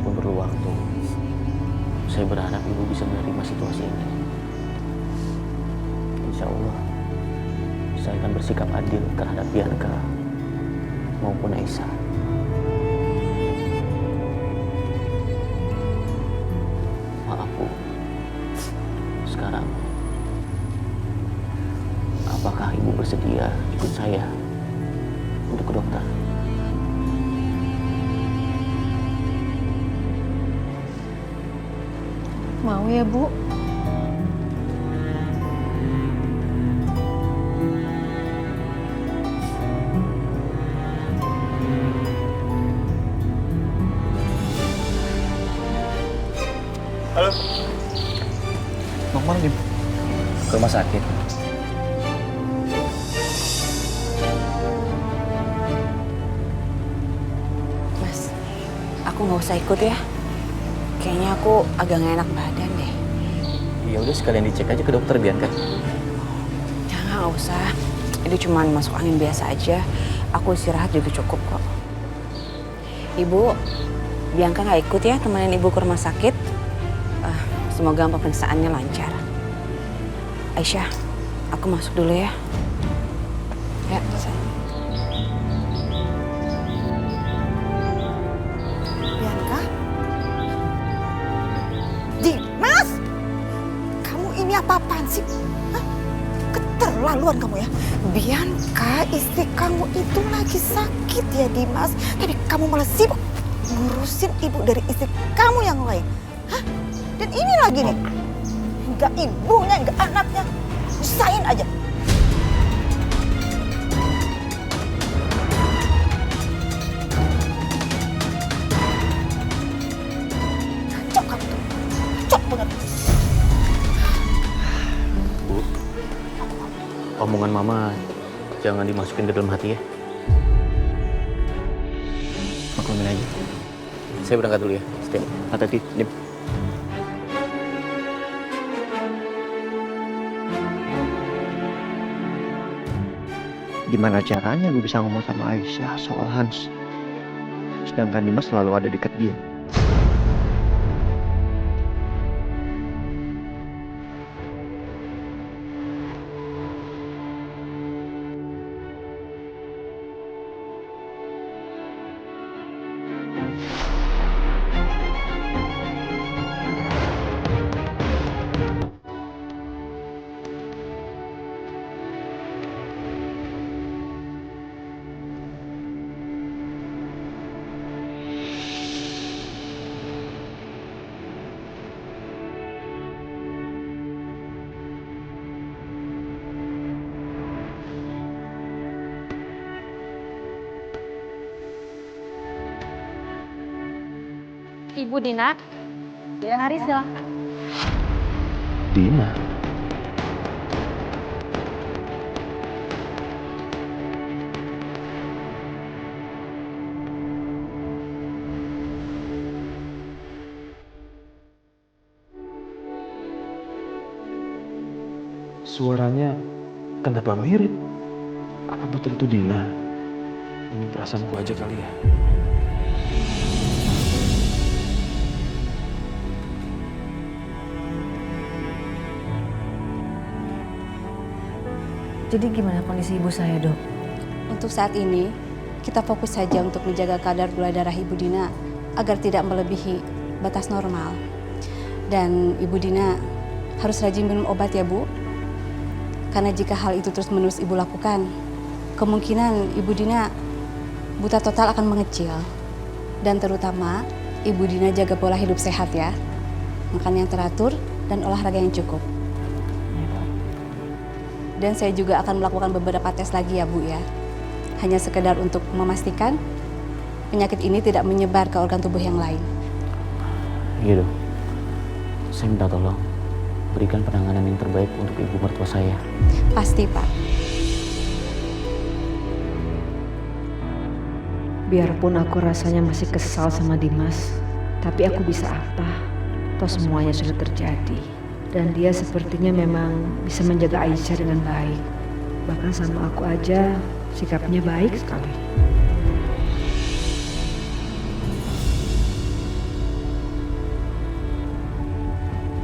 Walaupun perlu waktu, saya berharap ibu bisa menerima situasi ini. Insya Allah, saya akan bersikap adil terhadap Bianca maupun Aisyah. Maaf Bu, sekarang apakah ibu bersedia ikut saya untuk ke dokter? Mau ya, Bu? Halo. Mau kemana nih? Ke rumah sakit. Mas, aku nggak usah ikut ya. Kayaknya aku agak nggak enak badan deh. Ya udah sekalian dicek aja ke dokter Bianca. Jangan, nggak usah. Itu cuma masuk angin biasa aja. Aku istirahat juga cukup kok. Ibu, Bianca nggak ikut ya temenin ibu ke rumah sakit. Semoga pemeriksaannya lancar. Aisyah, aku masuk dulu ya. Ya, sayang. Bianca? Dimas! Kamu ini apa-apaan sih? Hah? Keterlaluan kamu ya. Bianca, istri kamu itu lagi sakit ya Dimas. Tapi kamu malah sibuk ngurusin ibu dari istri kamu yang lain. Hah? Dan ini lagi nih. Enggak ibunya, enggak anaknya. Usahain aja. Cok kamu tuh. Cok banget. Bu, omongan mama jangan dimasukin ke dalam hati ya. Maklumin aja. Saya berangkat dulu ya. Setia, hati-hati. Dim. Gimana caranya gue bisa ngomong sama Aisyah soal Hans? Sedangkan Dimas selalu ada dekat dia. Ibu Dina. Ya, mari silahkan. Dina. Suaranya kenapa mirip? Apa betul itu Dina? Ini perasaanku aja kali ya. Jadi gimana kondisi ibu saya, Dok? Untuk saat ini, kita fokus saja untuk menjaga kadar gula darah Ibu Dina agar tidak melebihi batas normal. Dan Ibu Dina harus rajin minum obat ya, Bu. Karena jika hal itu terus-menerus Ibu lakukan, kemungkinan Ibu Dina buta total akan mengecil. Dan terutama, Ibu Dina jaga pola hidup sehat ya. Makan yang teratur dan olahraga yang cukup. Dan saya juga akan melakukan beberapa tes lagi ya Bu ya. Hanya sekedar untuk memastikan penyakit ini tidak menyebar ke organ tubuh yang lain. Iya Dok. Saya minta tolong berikan penanganan yang terbaik untuk ibu mertua saya. Pasti Pak. Biarpun aku rasanya masih kesal sama Dimas, tapi aku bisa apa? Toh semuanya sudah terjadi. Dan dia sepertinya memang bisa menjaga Aisyah dengan baik. Bahkan sama aku aja sikapnya baik sekali.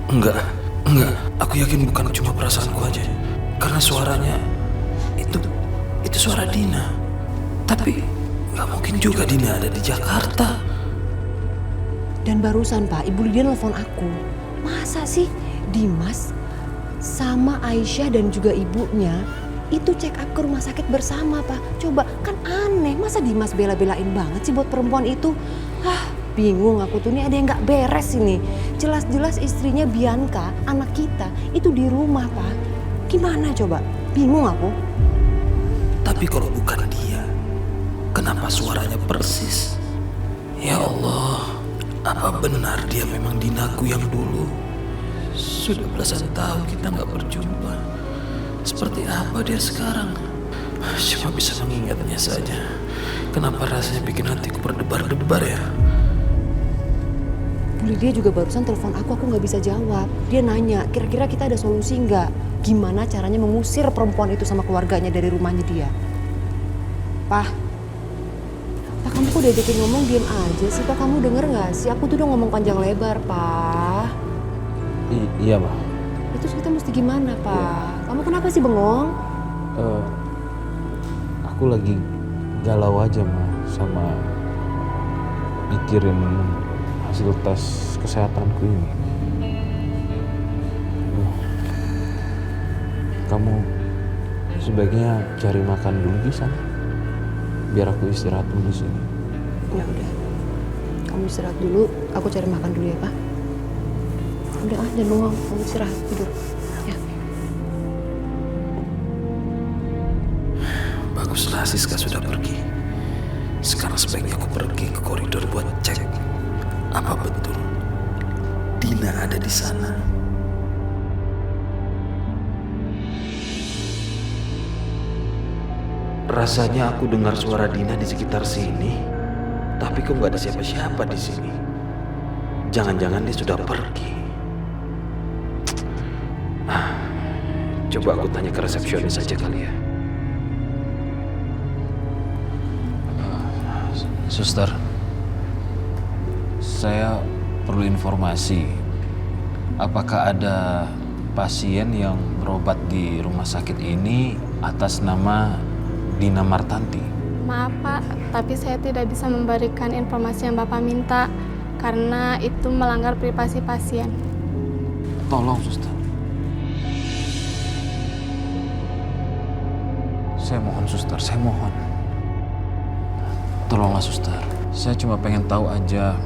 Enggak. Aku yakin bukan cuma perasaanku aja. Karena suaranya itu suara Dina. Tapi nggak mungkin juga Dina ada di Jakarta. Dan barusan Pak, Ibu Lydia nelfon aku. Masa sih Dimas sama Aisyah dan juga ibunya itu check up ke rumah sakit bersama Pak? Coba, kan aneh. Masa Dimas bela-belain banget sih buat perempuan itu? Bingung aku tuh, nih ada yang gak beres ini. Jelas-jelas istrinya Bianca, anak kita, itu di rumah Pak. Gimana coba? Bingung aku. Tapi kalau bukan dia, kenapa suaranya persis? Ya Allah, apa benar dia memang Dinaku yang dulu? Sudah belasan tahun kita gak berjumpa. Seperti apa dia sekarang? Cuma bisa mengingatnya saja. Kenapa rasanya bikin hatiku berdebar-debar ya? Bu Lydia juga barusan telepon aku nggak bisa jawab. Dia nanya, kira-kira kita ada solusi nggak? Gimana caranya mengusir perempuan itu sama keluarganya dari rumahnya dia? Pak, kamu kok diajakin ngomong diem aja sih? Pak, kamu denger nggak sih? Aku tuh udah ngomong panjang lebar, Pak. Iya, Ma. Itu kita mesti gimana, Pak? Kamu kenapa sih bengong? Aku lagi galau aja, Ma, sama mikirin hasil tes kesehatanku ini. Kamu sebaiknya cari makan dulu di sana, biar aku istirahat dulu di sini. Ya udah, kamu istirahat dulu. Aku cari makan dulu ya, Pak. Udah, jangan bengong. Kamu istirahat tidur. Ya. Baguslah Siska sudah pergi. Sekarang sebaiknya aku pergi ke koridor buat cek. Apa betul Dina ada di sana? Rasanya aku dengar suara Dina di sekitar sini, tapi kok nggak ada siapa-siapa di sini. Jangan-jangan dia sudah pergi. Coba aku tanya ke resepsionis saja kali ya. Suster, saya perlu informasi. Apakah ada pasien yang berobat di rumah sakit ini atas nama Dina Martanti? Maaf Pak, tapi saya tidak bisa memberikan informasi yang Bapak minta karena itu melanggar privasi pasien. Tolong, Suster. Saya mohon, Suster, saya mohon. Tolonglah, Suster. Saya cuma pengen tahu aja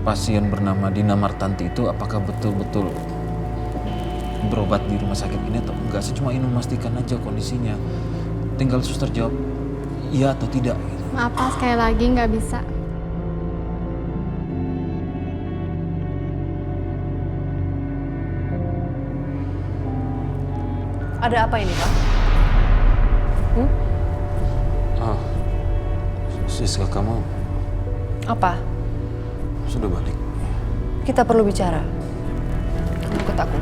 pasien bernama Dina Martanti itu apakah betul-betul berobat di rumah sakit ini atau enggak. Saya cuma ingin memastikan aja kondisinya. Tinggal Suster jawab iya atau tidak. Maaf Pak, sekali lagi nggak bisa. Ada apa ini, Pak? Siska, kamu Apa? sudah balik? Kita perlu bicara. Kamu ikut aku.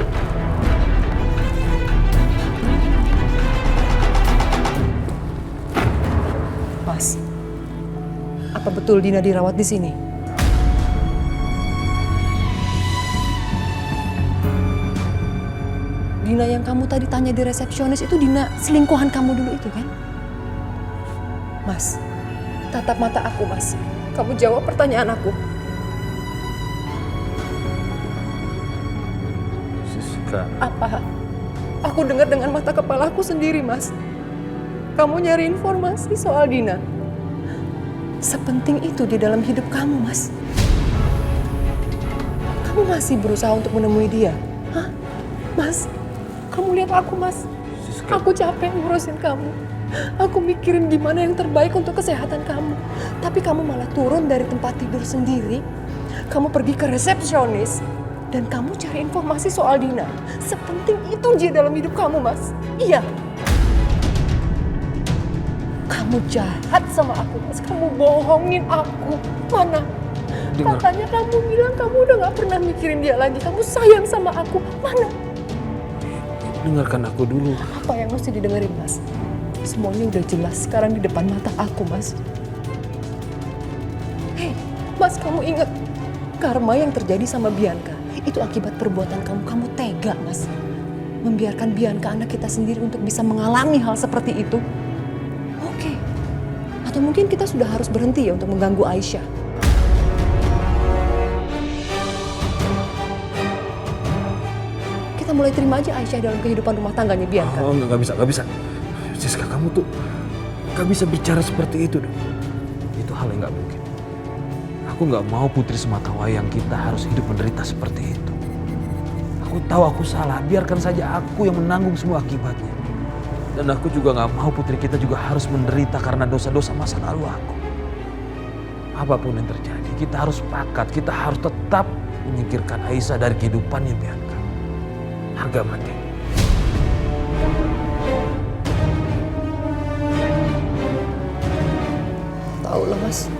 Mas, apa betul Dina dirawat di sini? Dina yang kamu tadi tanya di resepsionis itu Dina selingkuhan kamu dulu itu kan? Mas, tatap mata aku, Mas. Kamu jawab pertanyaan aku. Siska. Apa? Aku dengar dengan mata kepalaku sendiri, Mas. Kamu nyari informasi soal Dina. Sepenting itu di dalam hidup kamu, Mas. Kamu masih berusaha untuk menemui dia? Hah? Mas, kamu lihat aku, Mas. Siska. Aku capek ngurusin kamu. Aku mikirin gimana yang terbaik untuk kesehatan kamu. Tapi kamu malah turun dari tempat tidur sendiri. Kamu pergi ke resepsionis. Dan kamu cari informasi soal Dina. Sepenting itu dia dalam hidup kamu, Mas. Iya. Kamu jahat sama aku, Mas. Kamu bohongin aku. Mana? Dengar. Katanya kamu bilang kamu udah gak pernah mikirin dia lagi. Kamu sayang sama aku. Mana? Dengarkan aku dulu. Apa yang mesti didengerin, Mas? Semuanya udah jelas sekarang di depan mata aku, Mas. Hei, Mas, kamu ingat karma yang terjadi sama Bianca Itu akibat perbuatan kamu. Kamu tega, Mas. Membiarkan Bianca anak kita sendiri untuk bisa mengalami hal seperti itu. Oke. Atau mungkin kita sudah harus berhenti ya untuk mengganggu Aisyah. Kita mulai terima aja Aisyah dalam kehidupan rumah tangganya Bianca. Oh, nggak bisa. Siska, kamu tuh nggak bisa bicara seperti itu. Itu hal yang nggak mungkin. Aku nggak mau putri sematawayang kita harus hidup menderita seperti itu. Aku tahu aku salah, biarkan saja aku yang menanggung semua akibatnya. Dan aku juga nggak mau putri kita juga harus menderita karena dosa-dosa masa lalu aku. Apapun yang terjadi, kita harus sepakat, kita harus tetap menyingkirkan Aisyah dari kehidupannya Bianca. Harga mati. Tahu lah, Mas.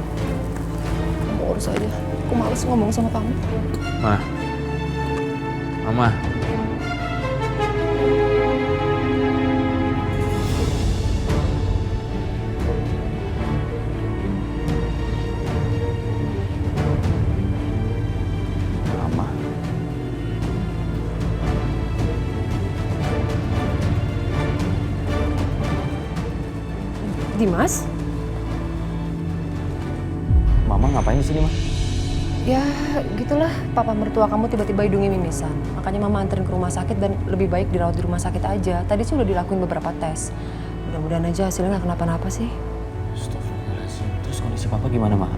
Kamu urus aja. Aku males ngomong sama kamu. Mama. Dimas? Mama ngapain di sini, Ma? Ya, gitulah. Papa mertua kamu tiba-tiba hidungnya mimisan. Makanya Mama anterin ke rumah sakit dan lebih baik dirawat di rumah sakit aja. Tadi sih udah dilakuin beberapa tes. Mudah-mudahan aja hasilnya nggak kenapa-napa sih. Astagfirullahaladzim. Terus kondisi Papa gimana, Ma?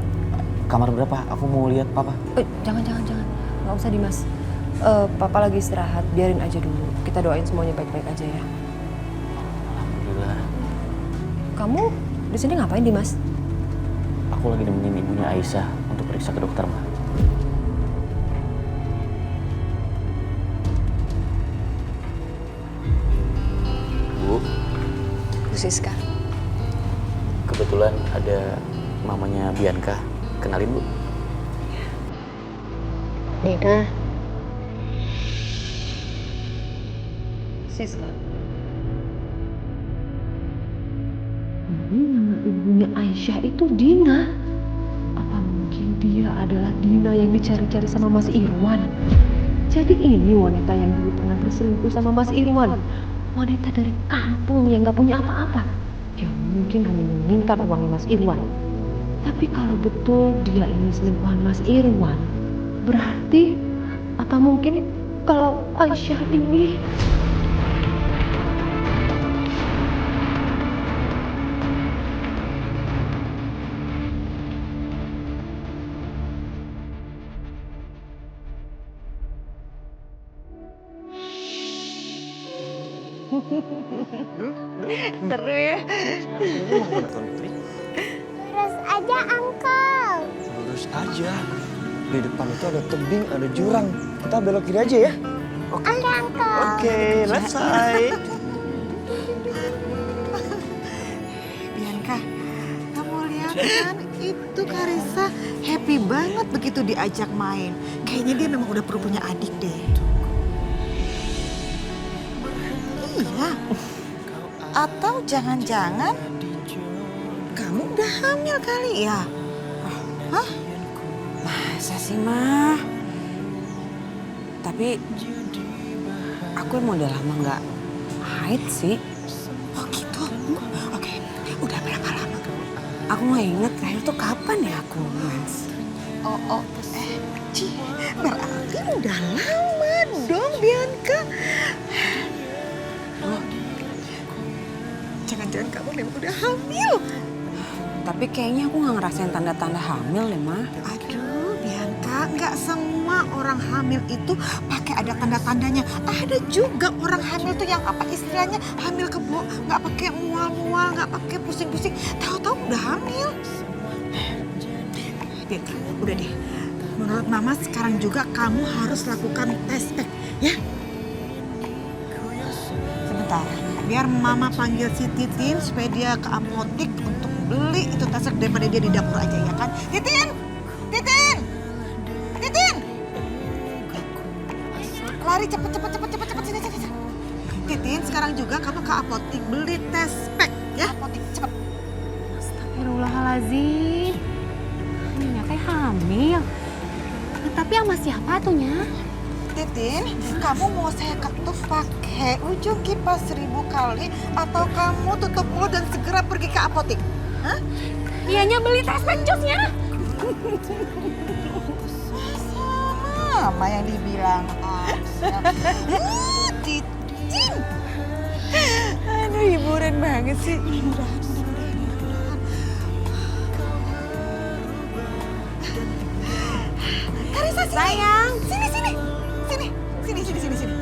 Kamar berapa? Aku mau lihat Papa. Jangan. Nggak usah, Dimas. Papa lagi istirahat. Biarin aja dulu. Kita doain semuanya baik-baik aja ya. Alhamdulillah. Kamu di sini ngapain, Dimas? Aku lagi nemenin ibunya Aisyah untuk periksa ke dokter, Ma. Bu Siska. Kebetulan ada mamanya Bianca. Kenalin, Bu. Nina. Siska. Nama ibunya Aisyah itu Dina. Apa mungkin dia adalah Dina yang dicari-cari sama Mas Irwan? Jadi ini wanita yang dulu pernah berselingkuh sama Mas Irwan. Wanita dari kampung yang gak punya apa-apa. Ya mungkin hanya meminta uangnya Mas Irwan. Tapi kalau betul dia ini selingkuhan Mas Irwan, berarti apa mungkin kalau Aisyah ini... Seru ya. Lurus aja, Uncle. Lurus aja. Di depan itu ada tebing, ada jurang. Kita belok kiri aja ya. Oke, Uncle. Oke, let's side. Bianca, kamu lihat kan itu Karissa happy banget begitu diajak main. Kayaknya dia memang udah perlu punya adik deh. Iya. Atau jangan-jangan kamu udah hamil kali ya? Hah? Masa sih, Ma? Tapi aku emang udah lama nggak haid sih. Oh gitu? Oke, udah berapa lama? Aku nggak inget terakhir tuh kapan ya aku mens. Berarti udah lama dong, Bianca. Oh, jangan-jangan kamu memang udah hamil. Tapi kayaknya aku nggak ngerasain tanda-tanda hamil deh, Ma. Aduh, Bianca, nggak semua orang hamil itu pakai ada tanda-tandanya. Ada juga orang hamil tuh yang apa istilahnya hamil kebo, nggak pakai mual-mual, nggak pakai pusing-pusing. Tahu-tahu udah hamil. Bianca, udah deh. Menurut Mama sekarang juga kamu harus lakukan tes pack, ya? Sebentar, biar Mama panggil si Titin supaya dia ke apotik untuk beli itu tes pack daripada dia di dapur aja, ya kan? Titin! Titin! Titin! Lari cepet sini. Titin, sekarang juga kamu ke apotik beli tes pack, ya? Apotik, cepet. Astagfirullahaladzim. Ini kayak hamil. Tapi sama siapa tuh, Nya? Titin, kamu mau saya ketuk pakai ujung kipas 1000 kali atau kamu tutup mulut dan segera pergi ke apotek? Hah? Ianya beli tes pencusnya. Sama yang dibilang Titin. Aduh, hiburan banget sih. Karissa, Sayang.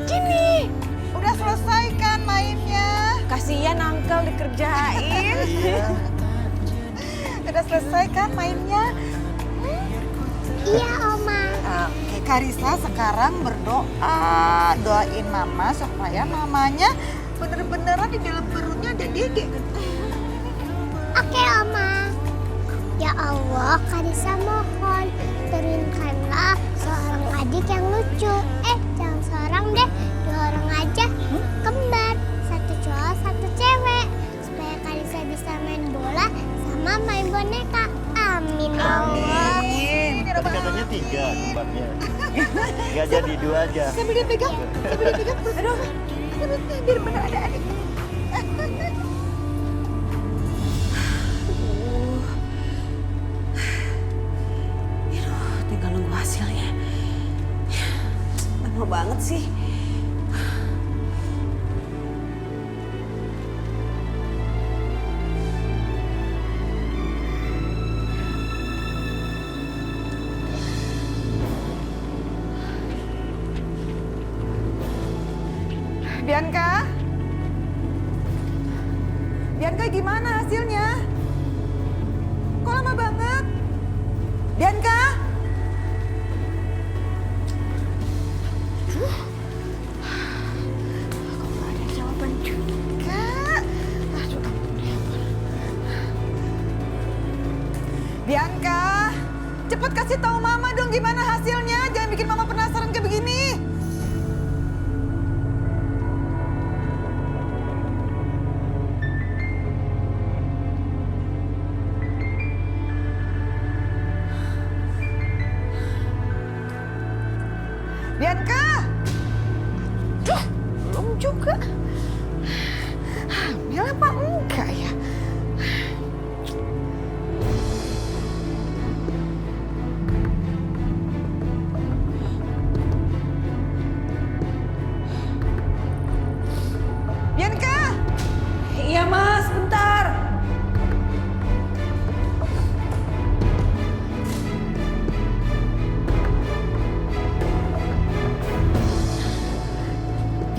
Sini. Udah selesai kan mainnya? Kasihan Uncle dikerjain. Udah selesai kan mainnya? Iya, Oma. Oke, Karissa sekarang berdoa. Doain Mama supaya mamanya bener-beneran di dalam perutnya ada Dede. Oke, Oma. Ya Allah, Karissa mohon turunkanlah seorang adik yang lucu. Jangan seorang deh, 2 orang aja. Kembar, 1 cowok, 1 cewek. Supaya Karissa bisa main bola sama main boneka. Amin, ya Allah. Tapi katanya 3 kembarnya. Nggak jadi 2 aja. Sambil dia pegang. Aduh, biar bener ada adik. Tinggal nunggu hasilnya. Lama banget sih. Bianca gimana hasilnya? Kok lama banget? Bianca? Kok gak ada jawaban juga? Bianca, cepet kasih tahu Mama dong gimana hasilnya. Jangan bikin Mama penasaran kayak begini. Bianca! Duh, belum juga. Hamil apa enggak ya? Bianca! Iya Mas, bentar.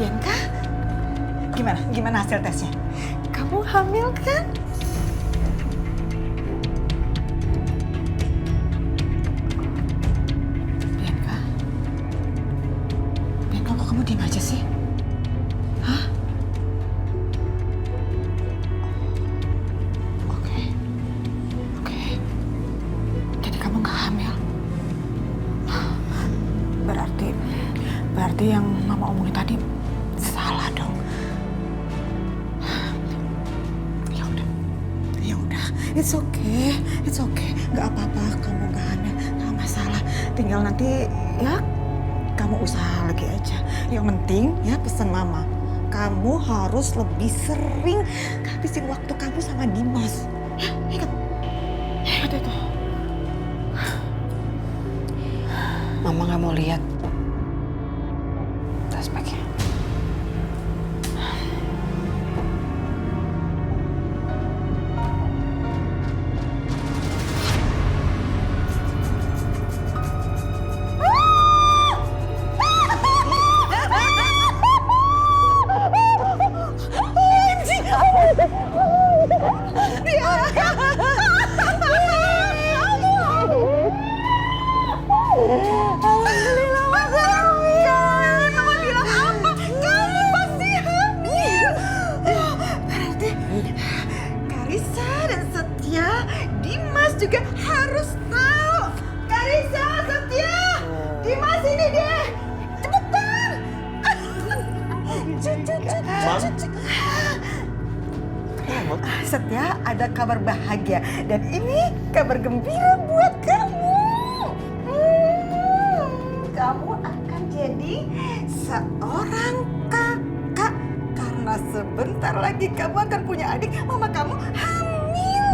Bianca, gimana hasil tesnya? Kamu hamil kan? Bianca kok kamu diem aja sih? Hah? Oke. Jadi kamu nggak hamil? Berarti yang Mama omongin tadi salah dong. Ya udah, it's okay, nggak apa-apa, kamu nggak hamil, nggak masalah. Tinggal nanti ya kamu usaha lagi aja. Yang penting ya pesan Mama, kamu harus lebih sering habisin waktu kamu sama Dimas. Ya, ingat itu. Mama nggak mau lihat speknya. Alhamdulillah, Mama hamil. Mama bilang apa? Kamu pasti hamil. Berarti Karissa dan Setia, Dimas juga harus tahu. Karissa, Setia, Dimas ini deh. Cepetan. Setia, ada kabar bahagia dan ini kabar gembira buat kamu. Kamu akan jadi lagi kamu akan punya adik, mama kamu hamil.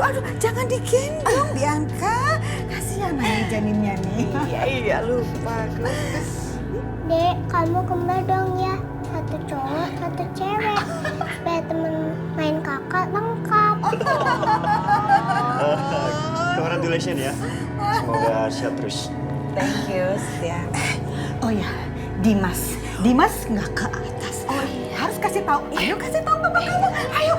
Aduh, jangan digendong, Bianca. Kasihan nih janinnya nih. Iya, lupa. Dek, kamu kembar dong ya. Satu cowok, satu cewek. Supaya temen main kakak lengkap. Congratulations ya. Semoga sehat terus. Thank you, Setia. Oh ya, Dimas nggak ke atas. Oh iya. Harus kasih tahu. Ayo kasih tahu papa kamu. Ayo.